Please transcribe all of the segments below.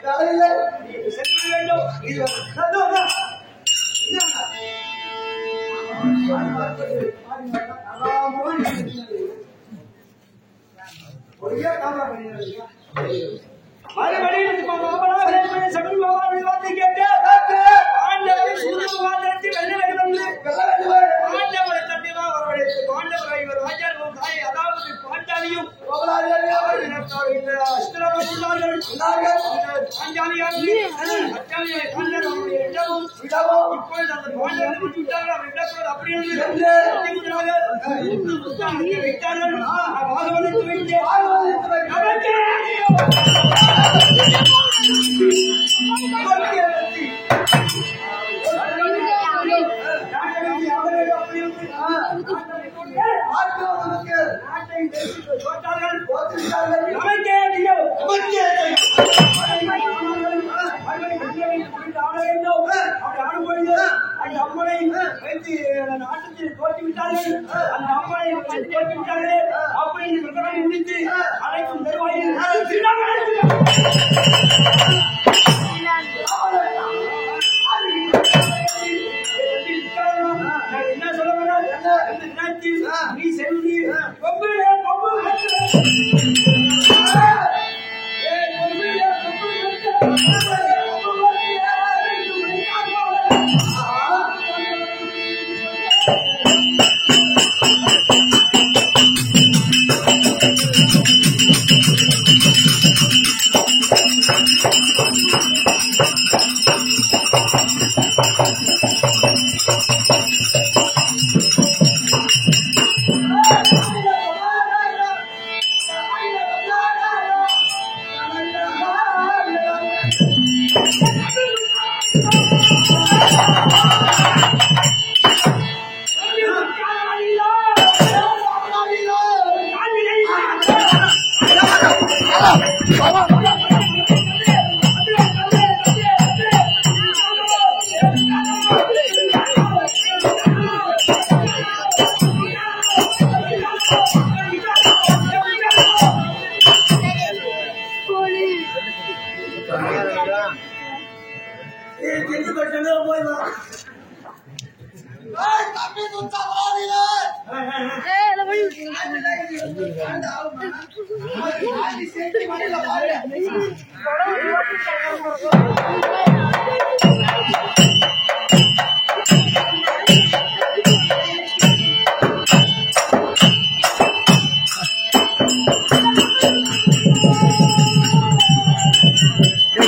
சென்று வேண்டும்.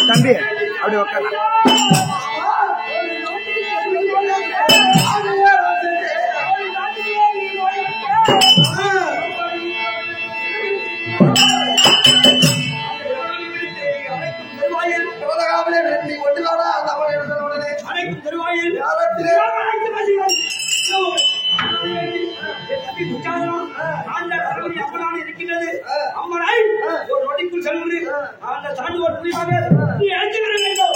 தம்பி அப்படி உட்கார இருக்கின்றது அம்மனை ஒரு நொடிக்குள் செல்வது அந்த தாண்டி ஒரு புரியாக நீ அழைத்து வர வேண்டும்.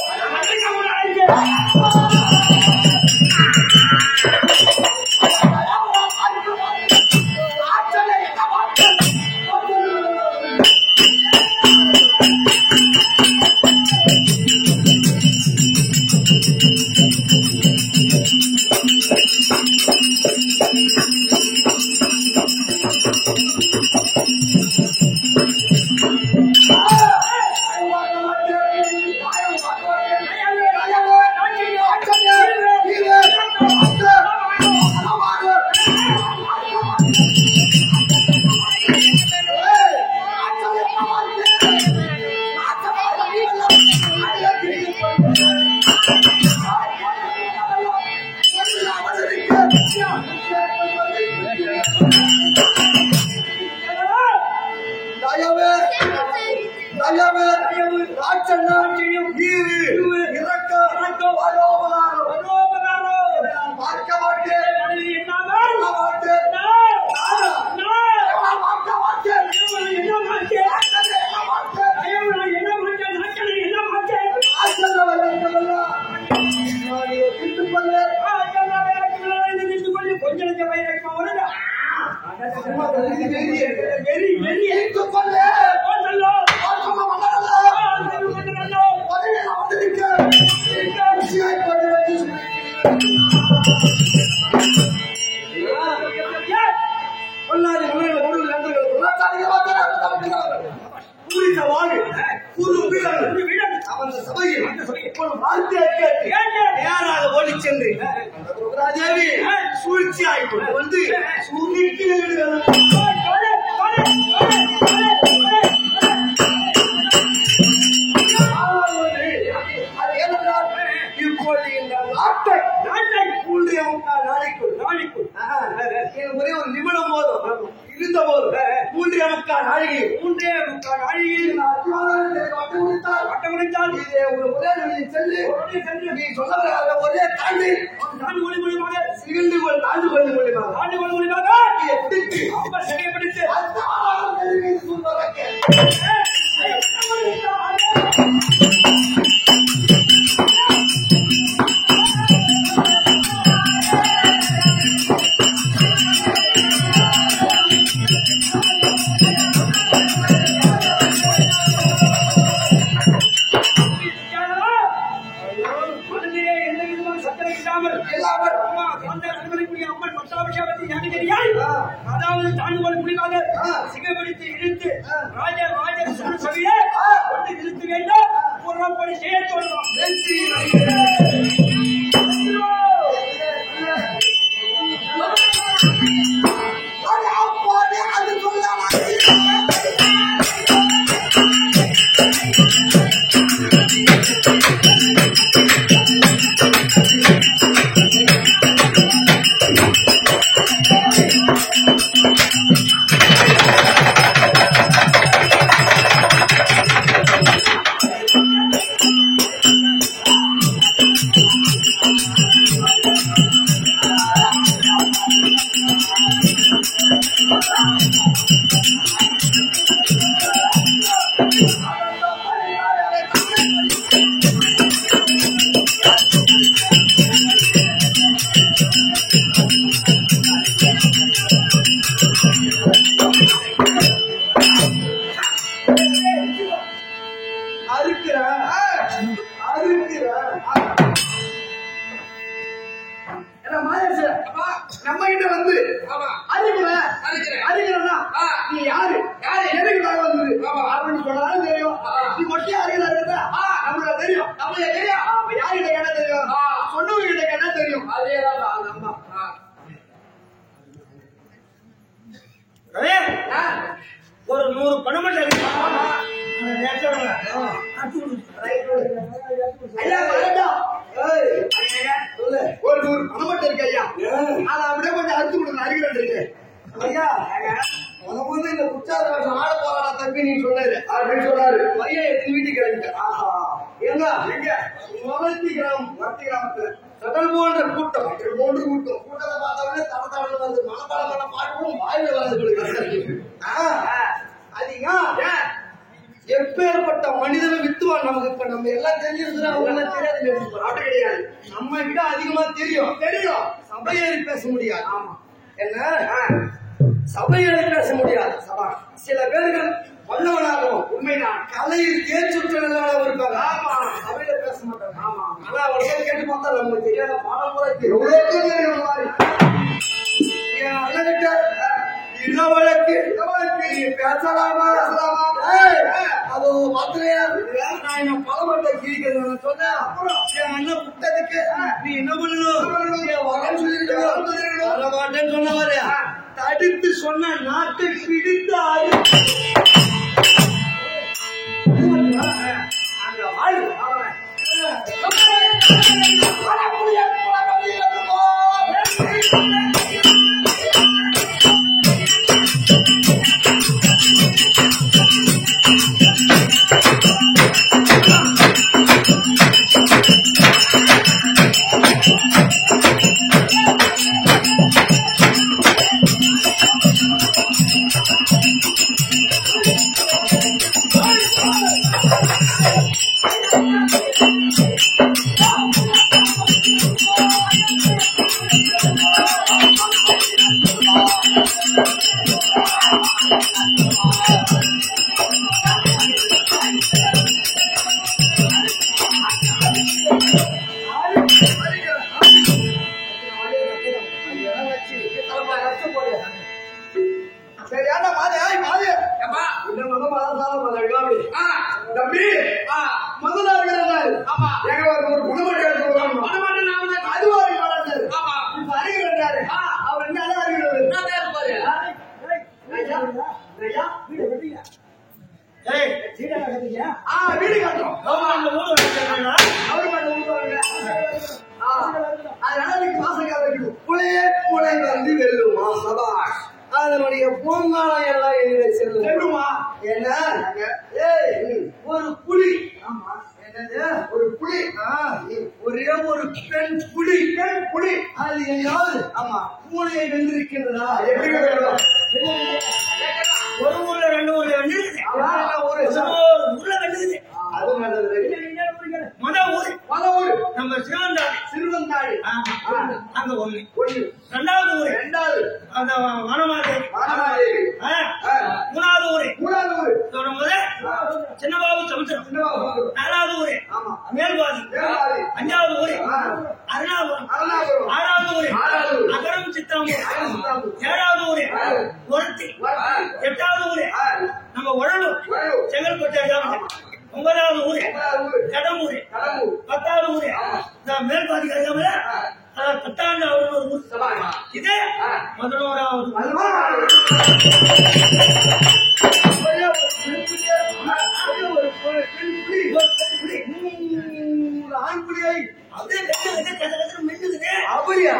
ஓடி சென்று சூழ்ச்சி ஆயிட்டு வந்து இப்போது இந்த நாட்டை ஒரே ஒரு நிமிடம் போதும் இருந்த போது 3.25 நாழிகை வட்டம் முடித்தால் ஒரே சென்று நீ சொன்னதாக ஒரே தாண்டி சிகிழ்ந்து கொள் தாண்டு கொள்ள முடியுமா சரியை பிடித்து அதாவது தாண்டுகொள்ள முடிவாக சிகப்படுத்தி இழுத்து ராஜ சபையை கொண்டு நிறுத்த வேண்டும் புறப்படி செய்ய சொல்லலாம். நம்ம கிட்ட வந்து அறிகிறா நீ யாரு எதுக்கு நான் வந்து அப்படின்னு சொன்னாலும் தெரியும். நீ மொட்டை அறிகிறா நம்மளுக்கு தெரியும். அப்ப யாருகிட்ட கேட்டா தெரியும், சொன்னவங்க கிட்ட கேட்டா தெரியும். அதேதான் ஒரு 100 பணமட்டை இருக்கு. ஒரு 100 பணமட்டை இருக்கு ஐயா. அதை அப்படியே கொஞ்சம் அறுத்து கொடுங்க. அறிகிறேன் இருக்கு ஐயா. உனக்கு வந்து இந்த குச்சாத ஆட போறாடா தம்பி நீ சொன்னாரு அப்படின்னு சொன்னாரு. பையன் எத்தனை வீட்டுக்கு எங்க முகத்தி கிராமம் வர்த்தி கிராமத்துல கடல் போன்ற கூட்டம் கூட்டத்தை பார்த்தவொடனே தடத்தடல வந்து மனப்பாடமான பாட்டும் வாயில வந்து அதிகா எப்பேற்பட்ட மனிதனும் வித்துவான். நமக்கு இப்ப நம்ம எல்லாம் தெரிஞ்சிருந்தா அவங்க எல்லாம் தெரியாது. அப்படி கிடையாது, நம்ம விட அதிகமா தெரியும். சபையேறி பேச முடியாது. ஆமா என்ன சபையேறி பேச முடியாது. சில பேர்கள் வல்லவனாகவும் உண்மைதான் கலையில் தேர்ச்சுற்றவர்களாகவும் இருப்பாங்க. ஆமா சபையில பேச மாட்டாங்க. ஆமா ஆனா அவர்கள் கேட்டு பார்த்தா நமக்கு தெரியாத பாடமுறை தெரியும். அண்ணகிட்ட வழக்கு பேசலாமா அது மாத்திரையா நான் என்ன பழமட்டை கிழிக்கிறது சொன்னேன். அப்புறம் என் அண்ணன் புட்டதுக்கு நீ என்ன பண்ணணும் வரன்னு சொல்லிட்டு வர மாட்டேன்னு சொன்னவாரு தடுத்து சொன்ன நாட்டை பிடித்து அங்க வாழ் ஒரு புலி ஒரே ஒரு பெண் புலி அது எங்காவது ஆமா பூனையை வென்றிருக்கின்றதா எப்படி ஒரு ஊர்ல 2 ஊர்ல வென்றிருக்கு ஊர்ல வென்றிருக்கு அது நல்லது மொத ஊர் நம்ம சிறுவந்தாடி அங்க ஒண்ணு ரெண்டாவது ஊர் அந்த வனமாதேவி மூணாவது ஊர் சின்னபாபு சமுத்திரம் 4வது ஊர் மேல்வாதி 5வது ஊர் அருணாபுரம் 6வது ஊர் அகரம் சித்தாம்பூர் 7வது ஊர் ஒருத்தி 8வது ஊர் நம்ம உழலூர் செங்கல்பட்டு 9வது ஊர் கடம்பூர் 10வது ஊர் மேல்பாதி கிடைக்காமல 10வது ஊர் இது 11வது ஆண் புலியை அப்படியே மெல்லுது அப்படியா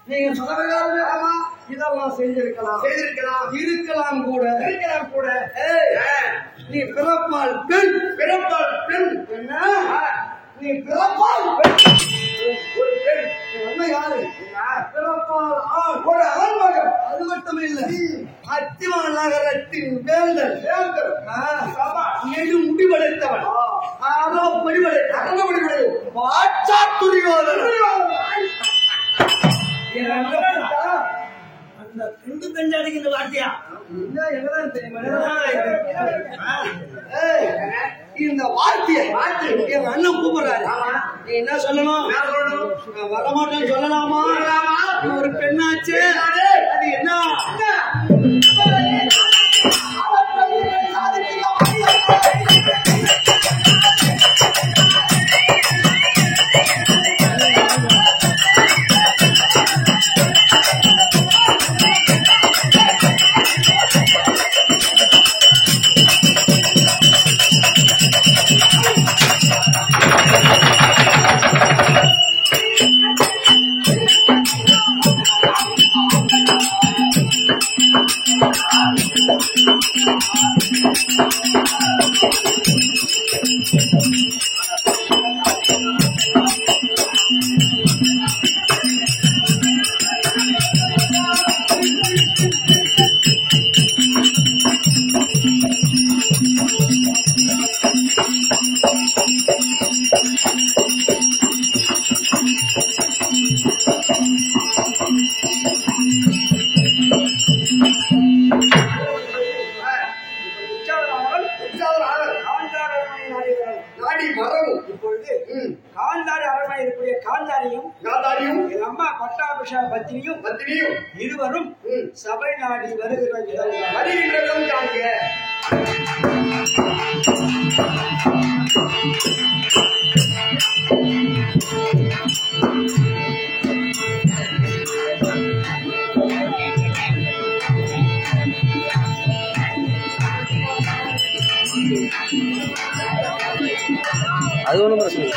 நீங்க சொன்னதாக இதெல்லாம் இருக்கலாம் கூட நீ பிறப்பால் பெண் என்ன நீ பிறப்பால் ஒரு பெண் என்ன யாரு பிறப்பால் ஆண் அது மட்டும் இல்லை அத்திவன் நகரத்தின் வேந்தர் முடிவெடுத்தவன் பாட்சா துரியோதன் அந்த பெண்டு பெஞ்சாடிக்கிற வார்த்தையா இந்த வார்த்தையை என் அண்ணன் கூப்பிடுறாரு நீ என்ன சொல்லணும் வரமாட்டேன்னு சொல்லலாமா ஒரு பெண்ணாச்சு அது என்ன பத்தினியும் இருவரும் சபை நாடி வருகிறதும் காண்க. அது ஒன்றும் பிரச்சனை இல்லை.